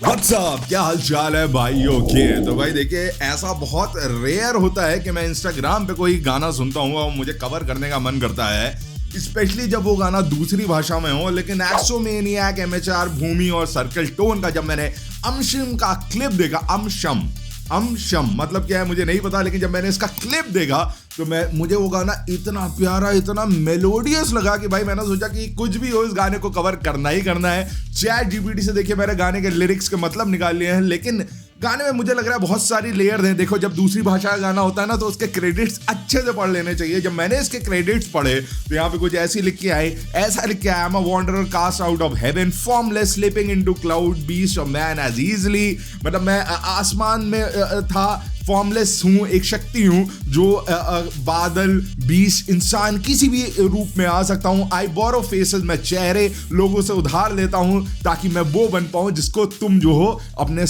What's up? क्या हाल चाल है भाइयों के। तो भाई देखिए, ऐसा बहुत रेयर होता है कि मैं इंस्टाग्राम पे कोई गाना सुनता हूँ और मुझे कवर करने का मन करता है, स्पेशली जब वो गाना दूसरी भाषा में हो। लेकिन एक्सोमेनियाक, एमएचआर, भूमि और सर्कल टोन का जब मैंने अमशम का क्लिप देखा, अमशम मतलब क्या है मुझे नहीं पता, लेकिन जब मैंने इसका क्लिप देखा तो मुझे वो गाना इतना प्यारा, इतना मेलोडियस लगा कि भाई मैंने सोचा कि कुछ भी हो इस गाने को कवर करना ही करना है। चैट जीपीटी से देखिए मैंने गाने के लिरिक्स के मतलब निकाल लिए हैं, लेकिन गाने में मुझे लग रहा है बहुत सारी लेयर हैं। देखो, जब दूसरी भाषा का गाना होता है ना तो उसके क्रेडिट्स अच्छे से पढ़ लेने चाहिए। जब मैंने इसके क्रेडिट्स पढ़े तो यहाँ पे कुछ ऐसा लिख के आया, I am a wanderer cast out of heaven, formless slipping into cloud, beast of man as easily. मतलब मैं आसमान में था, फॉर्मलेस हूँ, एक शक्ति हूँ जो बादल, बीस, इंसान किसी भी रूप में आ सकता हूँ। आई बोरो फेसेस, मैं चेहरे लोगों से उधार लेता हूँ ताकि मैं वो बन पाऊँ जिसको तुम जो हो अपने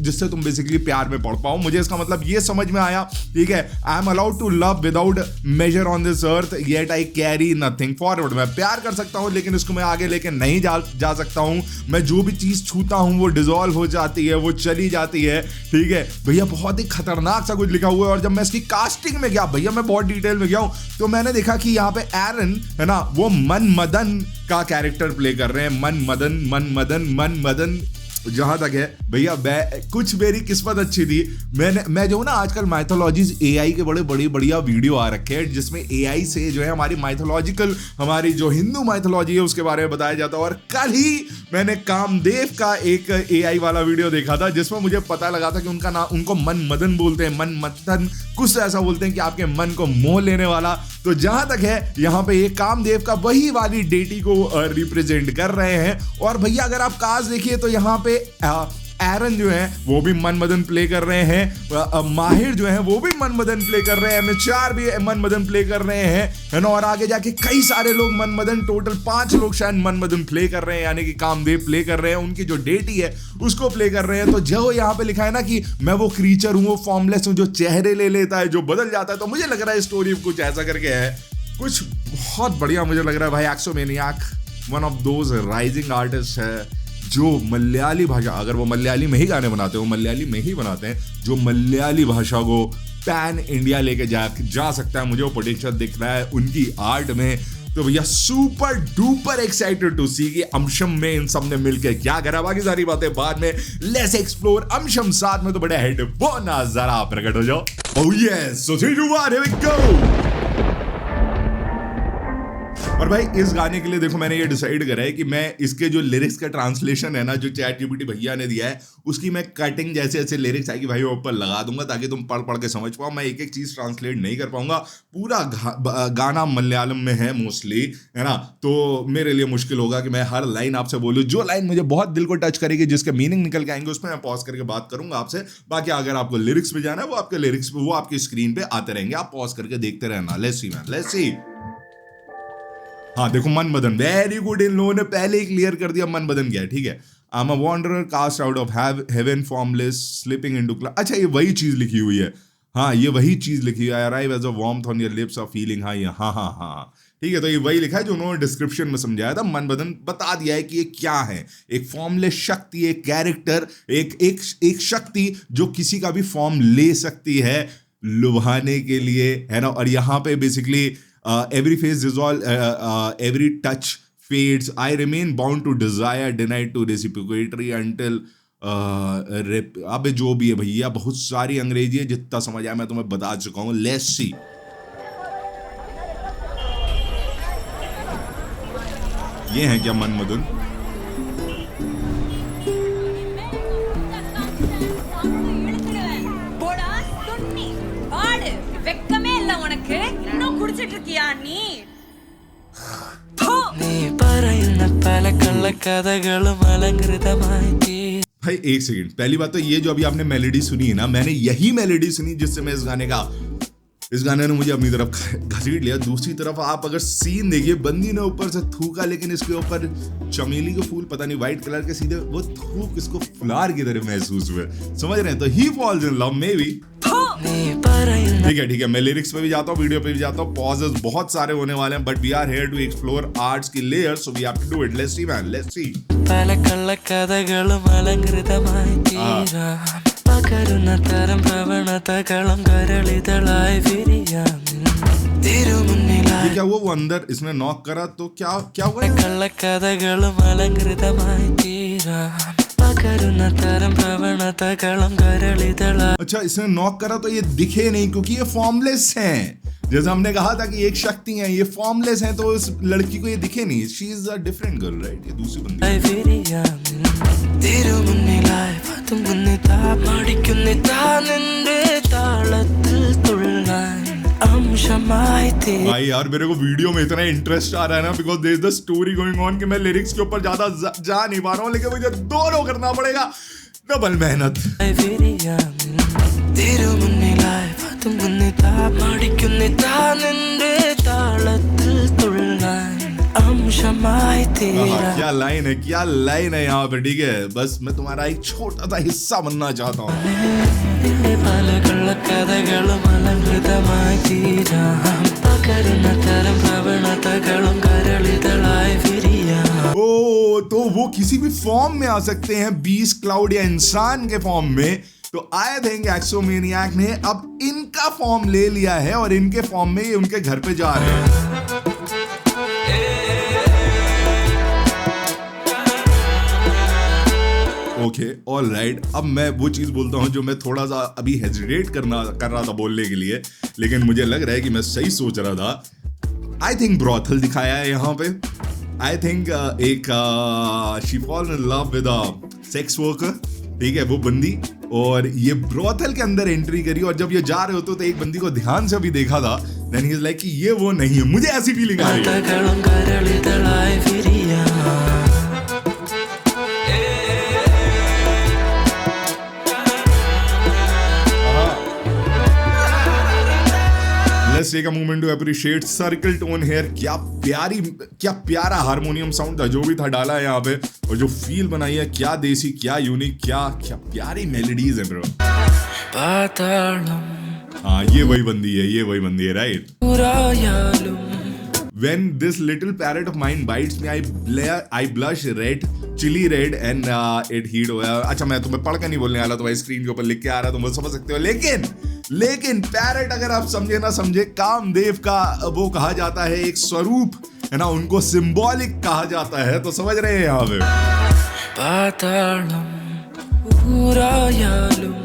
जिससे तुम बेसिकली प्यार में पड़ पाओ। मुझे इसका मतलब ये समझ में आया, ठीक है। I am allowed to love without measure on this earth, yet I carry nothing forward. मैं प्यार कर सकता हूँ लेकिन इसको मैं आगे लेके नहीं जा सकता हूँ। मैं जो भी चीज छूता हूँ वो डिसॉल्व हो जाती है, वो चली जाती है, ठीक है भैया। बहुत ही खतरनाक सा कुछ लिखा हुआ है। और जब मैं इसकी कास्टिंग में गया भैया, मैं बहुत डिटेल में गया हूं, तो मैंने देखा कि यहाँ पे एरन है ना, वो मनमदन का कैरेक्टर प्ले कर रहे हैं। मनमदन जहां तक है भैया, कुछ मेरी किस्मत अच्छी थी। मैं जो ना आजकल माइथोलॉजीज एआई के बड़े बढ़िया वीडियो आ रखे हैं जिसमें एआई से जो है हमारी माइथोलॉजिकल, हमारी जो हिंदू माइथोलॉजी है उसके बारे में बताया जाता है। और कल ही मैंने कामदेव का एक एआई वाला वीडियो देखा था जिसमें मुझे पता लगा था कि उनको मनमदन बोलते हैं, मनमथन कुछ ऐसा बोलते हैं कि आपके मन को मोह लेने वाला। तो जहां तक है यहाँ पे ये कामदेव का वही वाली डेटी को रिप्रेजेंट कर रहे हैं। और भैया अगर आप कास्ट देखिए तो यहाँ पे एरन जो है वो भी मनमदन प्ले कर रहे हैं, माहिर जो है वो भी मनमदन प्ले कर रहे हैं, एमएचआर भी मनमदन प्ले कर रहे हैं, है ना। और आगे जाके कई सारे लोग मनमदन, टोटल 5 लोग शायद मनमदन प्ले कर रहे हैं, यानी कि कामदेव प्ले कर रहे हैं, उनकी जो डेटी है उसको प्ले कर रहे हैं। तो जो यहाँ पे लिखा है ना कि मैं वो क्रीचर हूँ, वो फॉर्मलेस हूँ जो चेहरे ले लेता है, जो बदल जाता है, तो मुझे लग रहा है स्टोरी कुछ ऐसा करके है, कुछ बहुत बढ़िया मुझे लग रहा है भाई। एक्सोमेनियाक one of those rising artist है जो मलयाली भाषा, अगर वो मलयाली में ही गाने बनाते हैं, वो मलयाली में ही बनाते हैं, जो मलयाली भाषा को पैन इंडिया लेके जा सकता है। मुझे वो पोटेंशियल दिख रहा है उनकी आर्ट में। तो भैया सुपर डुपर एक्साइटेड टू सी कि अमशम में इन सब ने मिलकर क्या करा। बाकी सारी बातें बाद में, लेट्स एक्सप्लोर अमशम साथ में। तो बड़े हेड वो नजारा प्रकट हो जाओ। Oh yes, so 3 2 1 here we go. और भाई इस गाने के लिए देखो मैंने ये डिसाइड करा है कि मैं इसके जो लिरिक्स का ट्रांसलेशन है ना, जो चैट जीपीटी भैया ने दिया है, उसकी मैं कटिंग जैसे ऐसे लिरिक्स आएगी भाई वो ऊपर लगा दूंगा ताकि तुम पढ़ के समझ पाओ। मैं एक एक चीज ट्रांसलेट नहीं कर पाऊंगा। पूरा गाना मलयालम में है मोस्टली, है ना, तो मेरे लिए मुश्किल होगा कि मैं हर लाइन आपसे बोलूं। जो लाइन मुझे बहुत दिल को टच करेगी, जिसके मीनिंग निकल के आएंगे, उस पर मैं पॉज करके बात करूंगा आपसे। बाकी अगर आपको लिरिक्स पे जाना है, वो आपके लिरिक्स वो आपकी स्क्रीन पे आते रहेंगे, आप पॉज करके देखते रहना। लेट्स सी मैन, लेट्स सी। हाँ देखो, मनमदन, वेरी गुड। इन लोगों ने पहले ही क्लियर कर दिया मनमदन क्या है, ठीक है। I am a wanderer cast out of heaven, formless slipping into cloud. अच्छा, ये वही चीज लिखी हुई है। हाँ, ये वही चीज लिखी हुई है। Arrive as a warmth on your lips, a feeling. हाँ, ठीक है। तो ये वही लिखा है जो उन्होंने डिस्क्रिप्शन में समझाया था। मनमदन बता दिया है कि ये क्या है। एक फॉर्मलेस शक्ति, एक कैरेक्टर, एक शक्ति जो किसी का भी फॉर्म ले सकती है लुभाने के लिए, है ना। और यहाँ पे basically every face dissolve, every touch fades. I remain bound to desire, denied to reciprocity until अबे जो भी है भैया, बहुत सारी अंग्रेजी है, जितना समझ आया मैं तुम्हें बता चुका हूँ। Let's see. ये है क्या मनमदन? भाई एक सेकंड, पहली बात तो ये जो अभी आपने मेलोडी सुनी है ना, मैंने यही मेलोडी सुनी जिससे मैं इस गाने ने मुझे अपनी तरफ घसीट लिया। दूसरी तरफ आप अगर सीन देखिए, बंदी ने ऊपर से थूका, लेकिन इसके ऊपर चमेली के फूल, पता नहीं व्हाइट कलर के, सीधे वो थूक इसको फ्लावर की तरह महसूस हुए, समझ रहे हैं। तो he falls in love maybe. ठीक है, मैं लिरिक्स पे भी जाता हूँ, वीडियो पे भी जाता हूँ, पॉजेस बहुत सारे होने वाले हैं, but we are here to explore arts की layers, so we have to do it. Let's see man, let's see. പല കള്ളക്കഥകളും അലങ്കൃതമായി തീരാം പകരുന്ന തരം പ്രവണതകളും കരളിതളായി വിരിയാം തിരുമുന്നിലായി. क्या हुआ? वो अंदर इसने नॉक करा तो क्या क्या हुआ? കള്ളക്കഥകളും അലങ്കൃതമായി തീരാം പകരുന്ന തരം പ്രവണതകളും കരളിതളായി. अच्छा, इसने नॉक करा तो ये दिखे नहीं क्योंकि ये फॉर्मलेस हैं. जैसे हमने कहा था कि एक शक्ति है, ये फॉर्मलेस हैं, तो इस लड़की को ये दिखे नहीं. She is a different girl, right? ये दूसरी बंदी है. വിരിയാം തിരുമുന്നിലായി പതുങ്ങുന്നിതാ മടിക്കുന്നിതാ നിന്റെ താളത്തിൽ തുള്ളാൻ अंशമായി തീരാം. भाई यार, मेरे को वीडियो में इतना इंटरेस्ट आ रहा है ना, because there is the story going on कि मैं लिरिक्स के ऊपर ज्यादा जा नहीं पा रहा हूँ, लेकिन मुझे दोनों करना पड़ेगा. डबल मेहनत. വിരിയാം തിരുമുന്നിലായി പതുങ്ങുന്നിതാ മടിക്കുന്നിതാ നിന്റെ താളത്തിൽ തുള്ളാൻ अंशമായി തീരാം. क्या लाइन है, क्या लाइन है यहाँ पे. ठीक है, बस मैं तुम्हारा एक छोटा सा हिस्सा बनना चाहता हूँ. നിന്റെ പല കള്ളക്കഥകളും അലങ്കൃതമായി തീരാം പകരുന്ന തരം പ്രവണതകളും കരളിതളായി വിരിയാം. ओ, तो वो किसी भी फॉर्म में आ सकते हैं, बीस्ट, क्लाउड या इंसान के फॉर्म में. तो आई थिंक एक्सोमेनियाक ने अब इनका फॉर्म ले लिया है और इनके फॉर्म में ये उनके घर पे जा रहे हैं. Okay, all right. अब मैं वो चीज बोलता हूँ जो मैं थोड़ा सा अभी हेजिटेट कर रहा था बोलने के लिए, लेकिन मुझे लग रहा है कि मैं सही सोच रहा था. आई थिंक ब्रॉथल दिखाया है यहाँ पे. आई थिंक एक she fall in love with a sex worker. ठीक है, वो बंदी, और ये ब्रॉथल के अंदर एंट्री करी, और जब ये जा रहे होते तो एक बंदी को ध्यान से भी देखा था. देन ही इज लाइक कि ये वो नहीं है. मुझे ऐसी फीलिंग आ रही है. കരളിതളായി വിരിയാം. Let's take a moment to appreciate circle tone here. क्या प्यारा हारमोनियम साउंड था जो भी था डाला है यहाँ पे, और जो फील बनाई है, क्या देसी, क्या यूनिक, क्या प्यारी मेलोडीज है ब्रो. പാതാളം हाँ, ये वही बंदी है, right? ഉറായാലും When this little parrot of mine bites me, I blush red, chili red, and it heat हो गया. अच्छा, मैं तुम्हें पढ़ के नहीं बोलने वाला, तुम्हारी स्क्रीन के ऊपर लिख के आ रहा है, तुम वो समझ सकते हो. लेकिन पैरट अगर आप समझे ना समझे, कामदेव का वो कहा जाता है एक स्वरूप है ना, उनको सिंबॉलिक कहा जाता है. तो समझ रहे हैं यहाँ पे. പാതാളം ഊരായാലും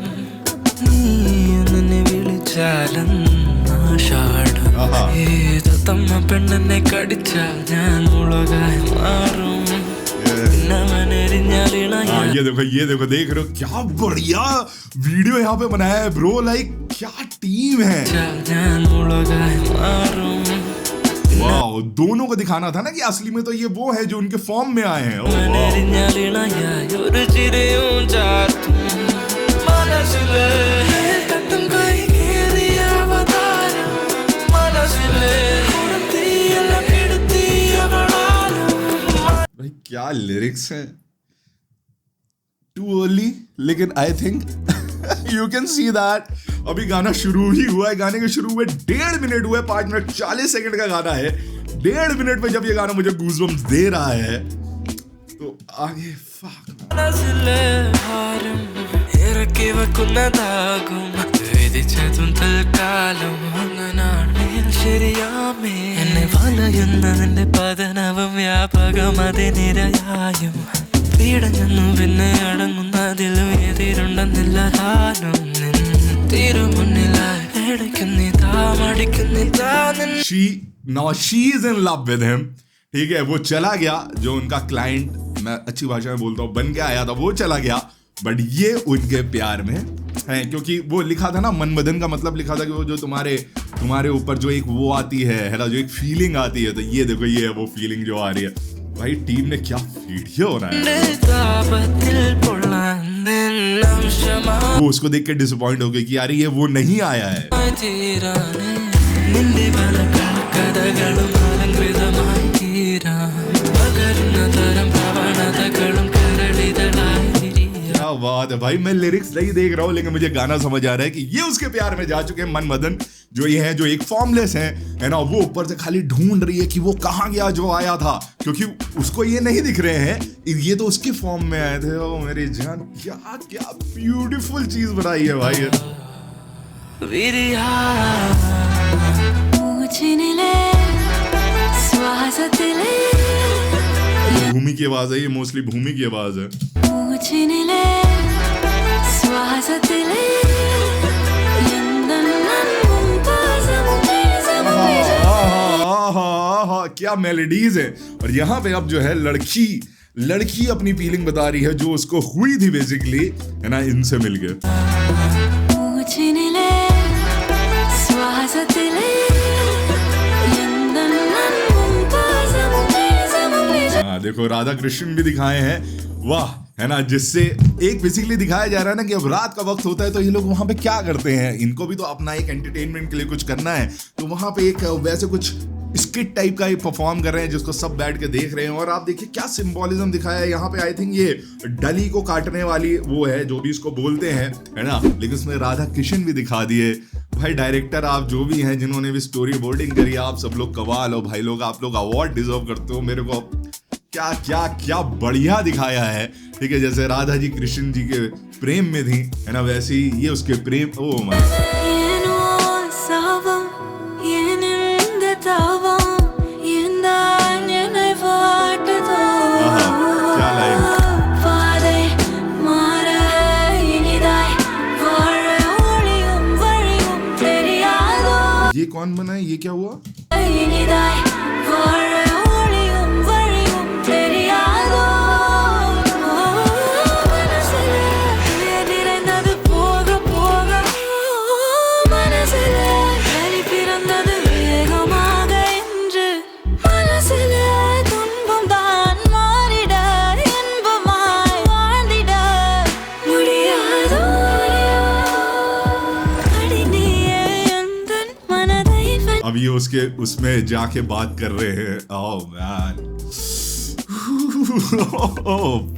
നീ എന്നെ വിളിച്ചാലും ആഷാഢം ഏതമ്മ പെണ്ണെന്നെ കടിച്ചാൽ ഞാൻ മുളകായി മാറും. ये देखो देख रहे हो, क्या बढ़िया वीडियो यहाँ पे बनाया है ब्रो. लाइक क्या टीम है. ഞാൻ മുളകായി മാറും. वाओ, दोनों को दिखाना था ना कि असली में तो ये वो है जो उनके फॉर्म में आए हैं. മനരിഞ്ഞാലിണയായി ഒരു ചിരിയും ചാർത്തും മനസ്സിലെ തട്ടും കൈകേറിയ അവതാരം മനസ്സിലെ കൊടുത്തിയെല്ലാം കെടുത്തിയവളാലും. भाई क्या लिरिक्स है. टू अर्ली, लेकिन I think you can see that अभी गाना शुरू ही हुआ है. गाने के शुरू हुए 1.5 मिनट हुए, 5 मिनट 40 सेकंड का गाना है. 1.5 मिनट में जब ये गाना मुझे गूज़बम्स दे रहा है, तो आगे മനസ്സിലെ ഭാരം ഇറക്കി വെക്കുന്നതാകും വിധിച്ചതും തൽക്കാലം അങ്ങനാണ് ശരിയാമേ. എന്നെ വലയുന്നതിന്റെ പതനവും വ്യാപകം അതിനിരയായും പീഡഞ്ഞു പിന്നെ അടങ്ങുന്നതിലും എതിരുണ്ടെന്നില്ല താനും. തിരുമുന്നിലായി പേടിക്കുന്നിതാ മടിക്കുന്നിതാ. she is in love with him. ठीक है, वो चला गया, जो उनका क्लाइंट, मैं अच्छी भाषा में बोलता हूँ, बन के आया था, वो चला गया. बट ये उनके प्यार में है, क्योंकि वो लिखा था ना, मनमदन का मतलब लिखा था कि वो जो तुम्हारे ऊपर जो एक वो आती है ना, जो एक फीलिंग आती है. तो ये देखो, ये है वो फीलिंग जो आ रही है. भाई टीम ने क्या वीडियो बनाया. वो उसको देख के डिसअपॉइंट हो गई कि यार ये वो नहीं आया है. क्या बात है भाई। मैं लिरिक्स नहीं देख रहा हूँ लेकिन मुझे गाना समझ आ रहा है कि ये उसके प्यार में जा चुके हैं मन मदन, जो ये है जो एक फॉर्मलेस है ना, वो ऊपर से खाली ढूंढ रही है कि वो कहाँ गया जो आया था, क्योंकि उसको ये नहीं दिख रहे हैं, ये तो उसके फॉर्म में आए थे। ओ मेरी जान, क्या क्या ब्यूटीफुल चीज बनाई है भाई। भूमि की आवाज है, ये मोस्टली भूमि की आवाज है। क्या मेलोडीज है। और यहाँ पे अब जो है लड़की अपनी फीलिंग बता रही है जो उसको हुई थी बेसिकली, है ना, इनसे मिलके। हाँ देखो, राधा कृष्ण भी दिखाए हैं, वाह, है ना, जिससे एक बेसिकली दिखाया जा रहा है ना कि अब रात का वक्त होता है तो ये लोग वहां पे क्या करते हैं, इनको भी तो अपना एक एंटरटेनमेंट के लिए कुछ करना है, तो वहां पे एक वैसे कुछ स्किट टाइप का परफॉर्म कर रहे हैं जिसको सब बैठ के देख रहे हैं। और आप देखिए क्या सिंबोलिज्म दिखाया है यहाँ पे। आई थिंक ये डली को काटने वाली वो है जो भी इसको बोलते हैं, है ना, लेकिन उसमें राधा कृष्ण भी दिखा दिए। भाई डायरेक्टर आप जो भी हैं जिन्होंने भी स्टोरी बोर्डिंग करी, आप सब लोग कमाल हो भाई लोग, आप लोग अवार्ड डिजर्व करते हो। मेरे को क्या क्या क्या बढ़िया दिखाया है, ठीक है, जैसे राधा जी कृष्ण जी के प्रेम में थी, है ना, वैसे ही ये उसके प्रेम। ओ माय ये कौन बना है, ये क्या हुआ? अब ये उसके उसमें जाके बात कर रहे हैं। ओह मैन,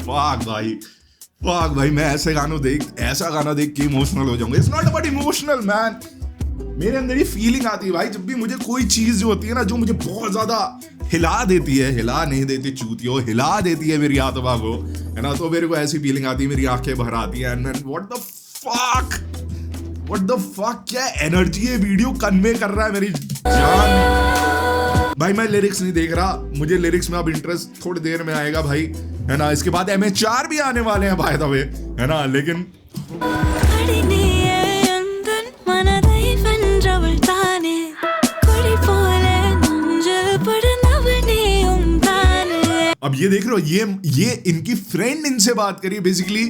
फक भाई, मैं ऐसा गाना देख के इमोशनल हो जाऊंगा। It's not about emotional man, मेरे अंदर ये फीलिंग आती है भाई, जब भी मुझे कोई चीज जो होती है ना, जो मुझे बहुत ज्यादा हिला देती है, हिला नहीं देती चूतियों, हिला देती है मेरी आत्मा को, है ना, तो मेरे को ऐसी फीलिंग आती है, मेरी आंखें भर आती है। व्हाट द फक, क्या एनर्जी ये वीडियो कन्वे कर रहा है मेरी जान। भाई मैं लिरिक्स नहीं देख रहा, मुझे लिरिक्स में अब इंटरेस्ट थोड़ी देर में आएगा भाई, है ना, इसके बाद MH4 भी आने वाले हैं बाय द वे, है ना, लेकिन अब ये देख रहे हो, ये इनकी फ्रेंड इनसे बात करी बेसिकली।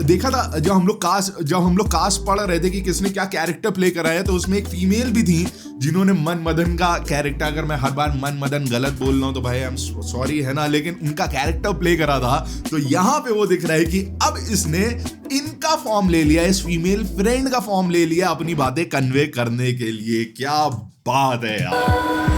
देखा था जब हम लोग कास्ट पढ़ रहे थे कि किसने क्या कैरेक्टर प्ले करा है, तो उसमें एक फीमेल भी थी जिन्होंने मन मदन का कैरेक्टर, अगर मैं हर बार मन मदन गलत बोल रहा हूं तो भाई आई एम सॉरी, है ना, लेकिन उनका कैरेक्टर प्ले करा था। तो यहाँ पे वो दिख रहा है कि अब इसने इनका फॉर्म ले लिया, इस फीमेल फ्रेंड का फॉर्म ले लिया अपनी बातें कन्वे करने के लिए। क्या बात है यार।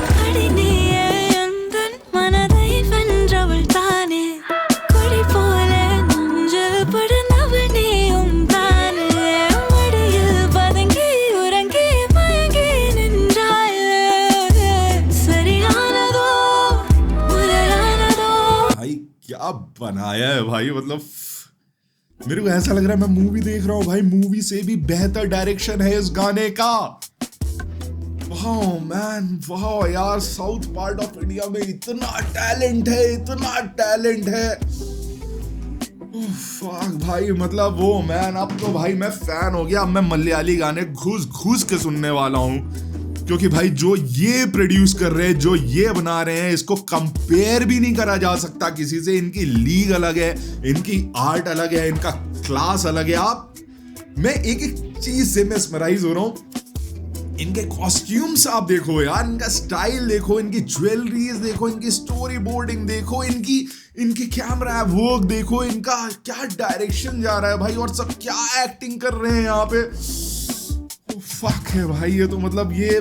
क्या बनाया है भाई, मतलब मेरे को ऐसा लग रहा है मैं मूवी देख रहा हूँ भाई, मूवी से भी बेहतर डायरेक्शन है इस गाने का। वाह मैन, वाह यार, साउथ पार्ट ऑफ इंडिया में इतना टैलेंट है। फक भाई, मतलब वो मैन, अब तो भाई मैं फैन हो गया। अब मैं मलयाली गाने घुस के सुनने वाला हूँ, क्योंकि भाई जो ये प्रोड्यूस कर रहे हैं, जो ये बना रहे हैं, इसको कंपेयर भी नहीं करा जा सकता किसी से। इनकी लीग अलग है, इनकी आर्ट अलग है, इनका क्लास अलग है। मैं एक चीज से मेस्मराइज हो रहा हूं। इनके कॉस्ट्यूम्स आप देखो यार, इनका स्टाइल देखो, इनकी ज्वेलरीज देखो, इनकी स्टोरी बोर्डिंग देखो, इनकी कैमरा वर्क देखो, इनका क्या डायरेक्शन जा रहा है भाई, और सब क्या एक्टिंग कर रहे हैं यहाँ पे। फक है भाई, ये तो मतलब ये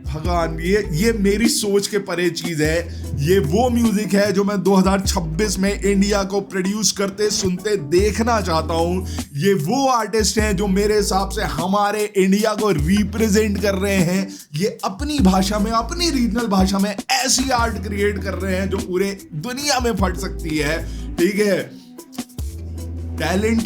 भगवान, ये मेरी सोच के परे चीज है। ये वो म्यूजिक है जो मैं 2026 में इंडिया को प्रोड्यूस करते सुनते देखना चाहता हूँ। ये वो आर्टिस्ट हैं जो मेरे हिसाब से हमारे इंडिया को रिप्रेजेंट कर रहे हैं। ये अपनी भाषा में, अपनी रीजनल भाषा में ऐसी आर्ट क्रिएट कर रहे हैं जो पूरे दुनिया में फट सकती है। ठीक है, टैलेंट।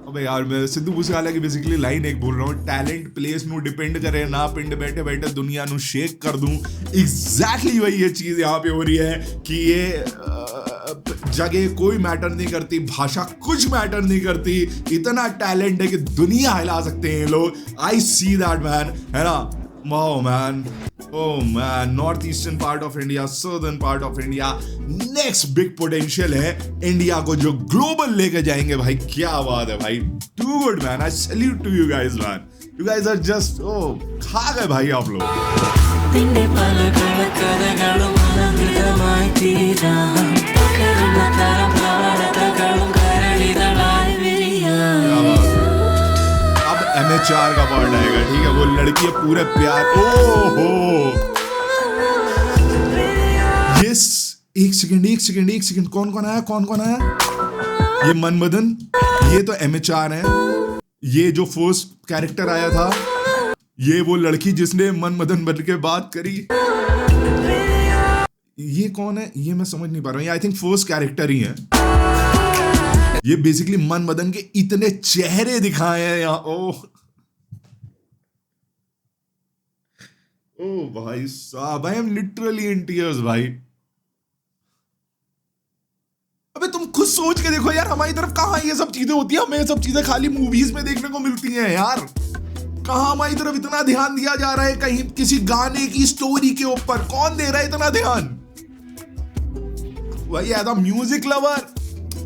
अबे यार, मैं सिद्धू मूसेवाला की बेसिकली लाइन एक बोल रहा हूँ, टैलेंट प्लेस नू डिपेंड करे ना, पिंड बैठे बैठे दुनिया नू शेक कर दूं। एग्जैक्टली वही ये चीज यहाँ पे हो रही है कि ये जगह कोई मैटर नहीं करती, भाषा कुछ मैटर नहीं करती, इतना टैलेंट है कि दुनिया हिला सकते हैं ये लोग। आई सी दैट मैन, है ना। Wow man, oh man, north eastern part of India, southern part of India, next big potential है इंडिया को जो ग्लोबल लेके जाएंगे भाई। क्या बात है भाई, too good man, I salute to you guys man, you guys are just खा गए भाई आप लोग। MHR का पार्ट आएगा, ठीक है, वो लड़की है पूरे प्यार। ओहो, यस, एक सेकंड, कौन आया? ये मनमदन, ये तो MHR है। ये जो फर्स्ट कैरेक्टर आया था, ये वो लड़की जिसने मनमदन बन के बात करी। ये कौन है? ये मैं समझ नहीं पा रहा हूँ। ये आई थिंक फर्स्ट कैरेक्टर ही है। ये बेसिकली मनमदन के इतने चेहरे दिखाए हैं यहाँ। ओ भाई साहब, I am literally in tears भाई। अबे तुम खुद सोच के देखो यार, हमारी तरफ कहाँ ये सब चीजें होती है? हमें ये सब चीजें खाली मूवीज में देखने को मिलती हैं यार। कहाँ हमारी तरफ इतना ध्यान दिया जा रहा है कहीं किसी गाने की स्टोरी के ऊपर? कौन दे रहा है इतना ध्यान भाई? एज अ म्यूजिक लवर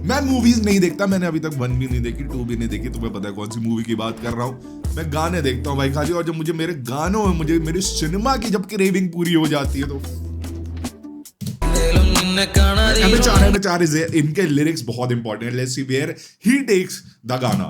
मैं मूवीज नहीं देखता, मैंने अभी तक 1 भी नहीं देखी, 2 भी नहीं देखी। तुम्हें पता है कौन सी मूवी की बात कर रहा हूँ। मैं गाने देखता हूँ भाई खाली, और जब मुझे मेरे गानों में, मुझे मेरी सिनेमा की जब क्रेविंग पूरी हो जाती है तो इनके लिरिक्स बहुत इंपॉर्टेंट है। Let's see where he takes the गाना।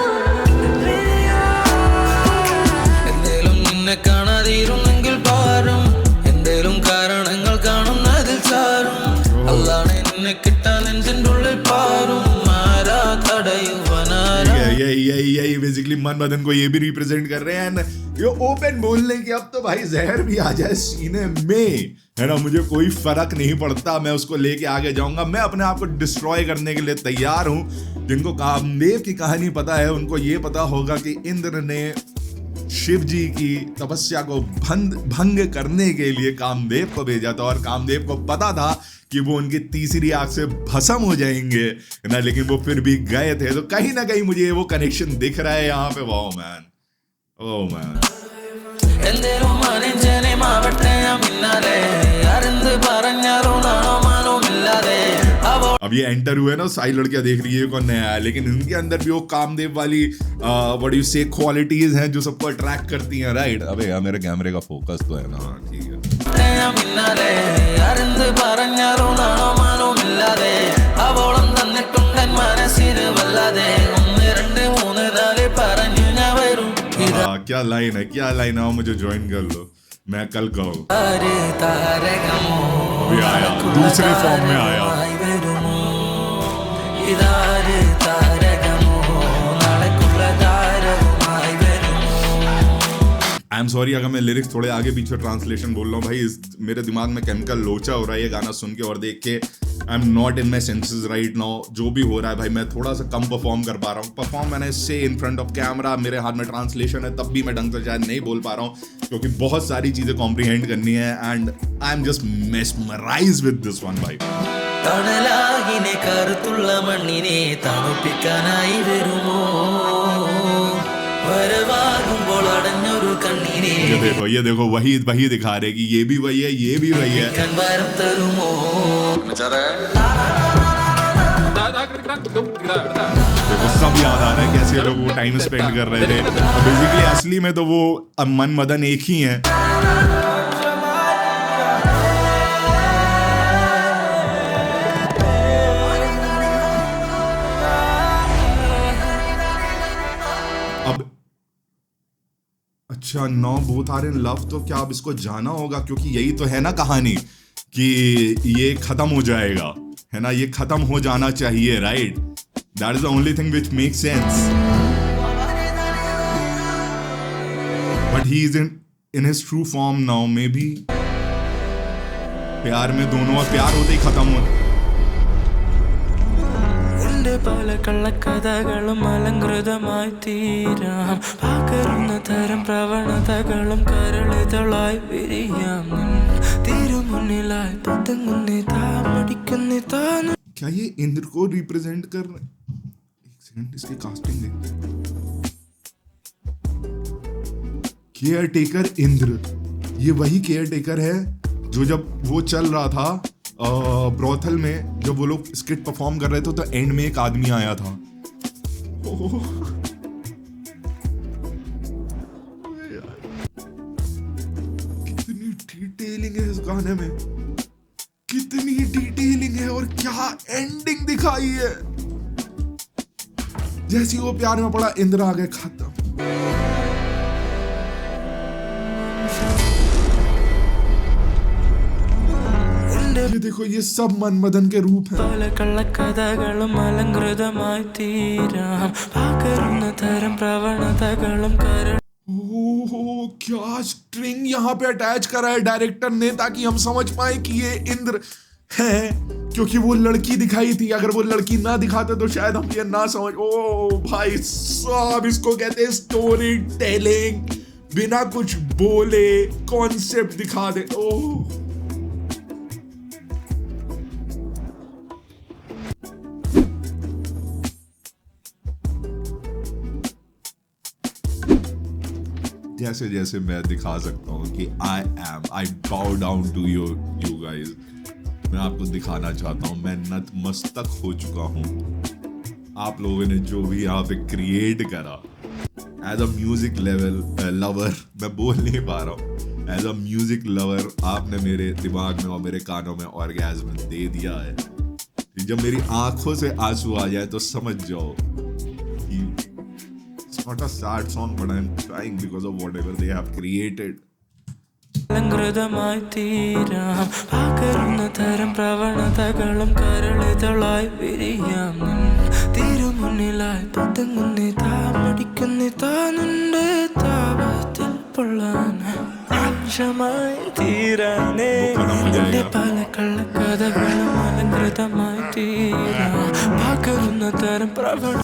यही बेसिकली मनमदन को ये भी रिप्रेजेंट कर रहे हैं। ये ओपन बोलने की अब तो भाई जहर भी आ जाए सीने में, है ना, मुझे कोई फर्क नहीं पड़ता, मैं उसको लेके आगे जाऊंगा। मैं अपने आप को डिस्ट्रॉय करने के लिए तैयार हूं। जिनको कामदेव की कहानी पता है उनको ये पता होगा कि इंद्र ने शिव जी की तपस्या को भंग करने के लिए कामदेव को भेजा था, और कामदेव को पता था कि वो उनकी तीसरी आंख से भस्म हो जाएंगे ना, लेकिन वो फिर भी गए थे। तो कहीं ना कहीं मुझे वो कनेक्शन दिख रहा है यहाँ पे। Wow man, oh man. अब ये एंटर हुए ना, सारी लड़कियां देख रही है कौन नया है, लेकिन इनके अंदर भी वो कामदेव वाली व्हाट यू से क्वालिटीज हैं जो सबको अट्रैक्ट करती हैं, राइट? अबे यार मेरे कैमरे का फोकस तो है ना, ठीक है। क्या लाइन है, क्या लाइन है, मुझे ज्वाइन कर लो, मैं कल कहूँ। अभी आया, दूसरे फॉर्म में आया। आई एम सॉरी अगर मैं लिरिक्स थोड़े आगे पीछे ट्रांसलेशन बोल रहा हूँ भाई, मेरे दिमाग में केमिकल लोचा हो रहा है ये गाना सुन के और देख के। I am not in my senses right now. जो भी हो रहा है भाई, मैं थोड़ा सा कम परफॉर्म कर पा रहा हूँ। परफॉर्म मैंने से इन फ्रंट ऑफ कैमरा, मेरे हाथ में ट्रांसलेशन है, तब भी मैं ढंग से शायद नहीं बोल पा रहा हूँ क्योंकि बहुत सारी चीजें कॉम्प्रीहेंड करनी है। And I am just mesmerised with this one भाई। തണലാകിനെ കറുത്തുള്ള മണ്ണിനെ തണുപ്പിക്കാനായി വരുമോ വരവാകുമ്പോൾ അടഞ്ഞൊരു കണ്ണിനെ ये देखो वही दिखा रहे कि ये भी वही है, ये भी वही है। കൺവാരം തരുമോ देखो सब याद आ रहा है कैसे लोग वो टाइम स्पेंड कर रहे थे। बेसिकली असली में तो वो मनमदन एक ही है। अब अच्छा, now both are in love, तो क्या अब इसको जाना होगा? क्योंकि यही तो है ना कहानी कि ये खत्म हो जाएगा, है ना? ये खत्म हो जाना चाहिए, right? That is the only thing which makes sense. But he is in his true form now, may be प्यार में दोनों, और प्यार होते ही खत्म हो। പല കള്ളക്കഥകളും അലങ്കൃതമായി തീരാം, പകരുന്ന തരം പ്രവണതകളും കരളിതളായി വിരിയാം, തിരുമുന്നിലായി പതുങ്ങുന്നേ താമടിക്കുന്നേ താൻ। क्या ये इंद्र को रिप्रेजेंट कर रहे? एक सेकंड, इसकी कास्टिंग देखते हैं। केयर टेकर इंद्र, ये वही केयर टेकर है जो जब वो चल रहा था ब्रोथल में, जब वो लोग स्किट परफॉर्म कर रहे थे तो एंड में एक आदमी आया था। कितनी डिटेलिंग है इस गाने में, कितनी डिटेलिंग है, और क्या एंडिंग दिखाई है। जैसे वो प्यार में पड़ा, इंद्र आ गए, खत्म। ये देखो, ये सब मनमदन के रूप हैं। പല കള്ളക്കഥകളും അലങ്കൃതമായി തീരാം, പകരുന്ന തരം പ്രവണതകളും കരൾ। ओह, क्या स्ट्रिंग यहाँ पे अटैच करा है डायरेक्टर ने, ताकि हम समझ पाए कि ये इंद्र है, क्योंकि वो लड़की दिखाई थी। अगर वो लड़की ना दिखाते तो शायद हम ये ना समझ। ओ भाई साहब, इसको कहते हैं स्टोरी टेलिंग, बिना कुछ बोले कॉन्सेप्ट दिखा दे। ओह, जैसे जैसे मैं दिखा सकता हूँ कि आई बाउ डाउन टू यू गाइज। मैं आपको दिखाना चाहता हूँ, मैं नतमस्तक हो चुका हूँ आप लोगों ने जो भी यहाँ पे क्रिएट करा। एज अ म्यूजिक लवर, मैं बोल नहीं पा रहा हूँ, एज अ म्यूजिक लवर आपने मेरे दिमाग में और मेरे कानों में ऑर्गेज़्म दे दिया है। जब मेरी आंखों से आंसू आ जाए तो समझ जाओ कि it's not a sad song, but I'm crying because of whatever they have created. അലങ്കൃതമായി തീരാം, പകരുന്ന തരം പ്രവണതകളും കരളിതളായി വിരിയാം, തിരുമുന്നിലായി പതുങ്ങുന്നേ താമടിക്കുന്നേ താനുണ്ട് താപത്തിൽ പൊള്ളാൻ ആവശ്യമായി തീരാനേ, എന്റെ പല കള്ളക്കഥകളും അലങ്കൃതമായി തീരാം, പകരുന്ന തരം പ്രവണ।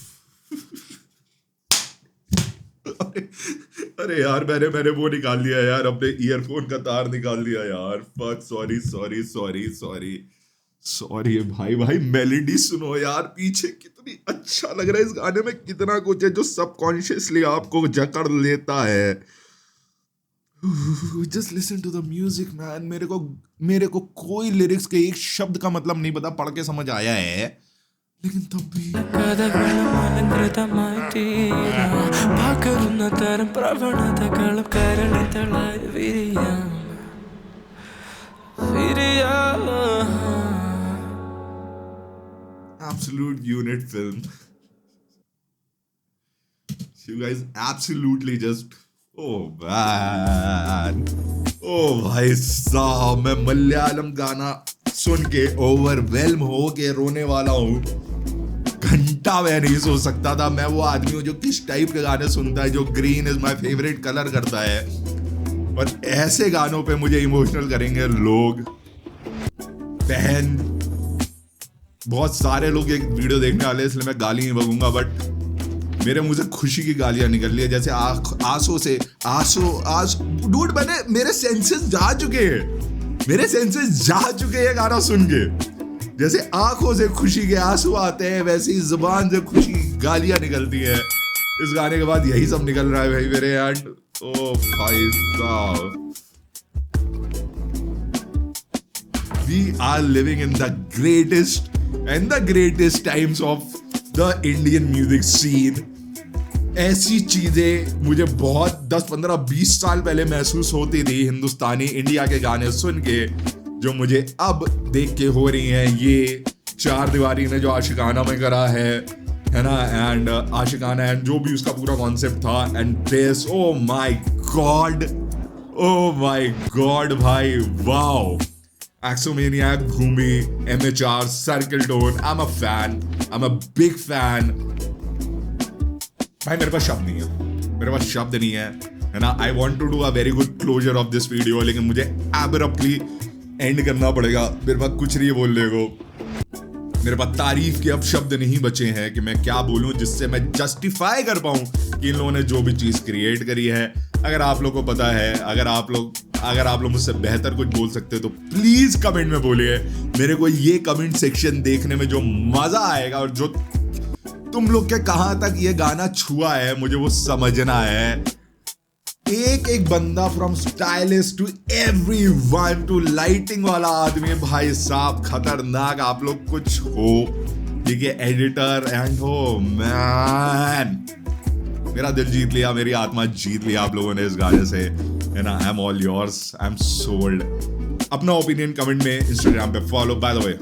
अरे यार, मैंने वो निकाल लिया यार, अपने ईयरफोन का तार निकाल दिया यार। फक, सॉरी भाई मेलोडी सुनो यार, पीछे कितनी अच्छा लग रहा है इस गाने में, कितना कुछ है जो सबकॉन्शियसली आपको जकड़ लेता है। Just listen to the music man. मेरे को कोई लिरिक्स के एक शब्द का मतलब नहीं पता, पढ़ के समझ आया है, लेकिन तब भी കഥകളും അലങ്കൃതമായി തീരാം, പകരുന്ന തരം പ്രവണതകളും കരളിതളായി വിരിയാം. Absolute unit film. You guys absolutely just, oh man, oh भाई साहब, मैं मलयालम गाना सुन के ओवरवेल्म हो के रोने वाला हूँ। घंटा मैं नहीं सो सकता था। मैं वो आदमी हूँ जो किस टाइप के गाने सुनता है, जो green is my favourite colour करता है, और ऐसे गानों पे मुझे इमोशनल करेंगे लोग, बहन। बहुत सारे लोग एक वीडियो देखने वाले हैं, इसलिए मैं गाली नहीं बकूंगा, बट मेरे मुंह से खुशी की गालियां निकल रही है, जैसे आंसू से आंसू डूड, मेरे सेंसेस जा चुके हैं गाना सुन के। जैसे आंखों से खुशी के आंसू आते हैं, वैसे ही जुबान से खुशी गालियां निकलती है। इस गाने के बाद यही सब निकल रहा है भाई मेरे एंड। ओ भाई साहब, we are living in the greatest times of the Indian music scene. ऐसी चीजें मुझे बहुत 10, 15, 20 साल पहले महसूस होती थी हिंदुस्तानी इंडिया के गाने सुन के, जो मुझे अब देख के हो रही हैं। ये चार दीवारी ने जो आशिकाना में करा है ना, एंड आशिकाना एंड जो भी उसका पूरा कॉन्सेप्ट था, and this, oh my God, oh my God भाई, wow. Axomaniac, Bhumi, MHR, Circle Tone, I'm a fan, I'm a big fan। भाई मेरे पास शब्द नहीं है, मेरे पास शब्द नहीं है ना। I want to do a very good closure of this video, लेकिन मुझे एब्रप्टली एंड करना पड़ेगा। मेरे पास कुछ नहीं है बोलने को, मेरे पास तारीफ के अब शब्द नहीं बचे हैं कि मैं क्या बोलूं जिससे मैं जस्टिफाई कर पाऊं कि इन लोगों ने जो भी चीज क्रिएट करी है। अगर आप लोग को पता है, अगर आप लोग मुझसे बेहतर कुछ बोल सकते हो तो प्लीज कमेंट में बोलिए। मेरे को ये कमेंट सेक्शन देखने में जो मजा आएगा और जो तुम लोग के कहां तक ये गाना छुआ है मुझे वो समझना है। एक एक बंदा, from stylist to everyone to lighting वाला आदमी, भाई साहब खतरनाक आप लोग कुछ हो, ठीक है, एडिटर एंड हो मैन। मेरा दिल जीत लिया, मेरी आत्मा जीत लिया आप लोगों ने इस गाने से, है ना। I am all yours, I am sold. अपना ओपिनियन कमेंट में, इंस्टाग्राम पे follow, by the way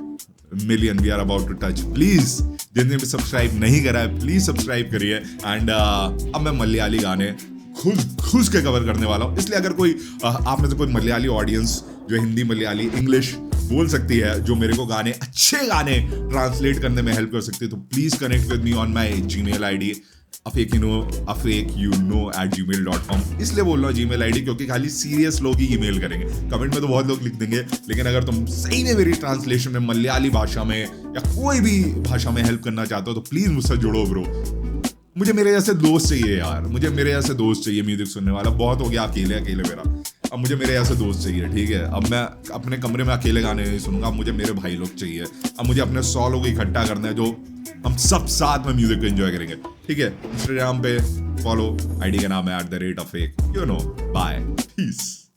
million we are about to touch. Please जिनने भी सब्सक्राइब नहीं करा है प्लीज सब्सक्राइब करिए। एंड अब मैं मलयाली गाने खुद के कवर करने वाला हूँ, इसलिए अगर कोई आप में से कोई मलयाली ऑडियंस जो हिंदी मलयाली इंग्लिश बोल सकती है, जो मेरे को गाने अच्छे गाने ट्रांसलेट करने में हेल्प कर सकती है, तो please connect with me on my Gmail ID afakeyouno@gmail.com। इसलिए बोल रहा हूँ जीमेल ID क्योंकि खाली सीरियस लोग ही ईमेल करेंगे। कमेंट में तो बहुत लोग लिख देंगे, लेकिन अगर तुम सही में मेरी ट्रांसलेशन में मलयाली भाषा में या कोई भी भाषा में हेल्प करना चाहते हो तो प्लीज मुझसे जुड़ो ब्रो। मुझे मेरे जैसे दोस्त चाहिए यार, मुझे मेरे जैसे दोस्त चाहिए म्यूजिक सुनने वाला। बहुत हो गया अकेले मेरा, अब मुझे मेरे जैसे दोस्त चाहिए, ठीक है। अब मैं अपने कमरे में अकेले गाने नहीं सुनूंगा, अब मुझे मेरे भाई लोग चाहिए। अब मुझे अपने 100 लोग इकट्ठा करना है जो हम सब साथ में म्यूजिक को एंजॉय करेंगे, ठीक है। इंस्टाग्राम पे फॉलो, ID का नाम है @afake, बाय, पीस।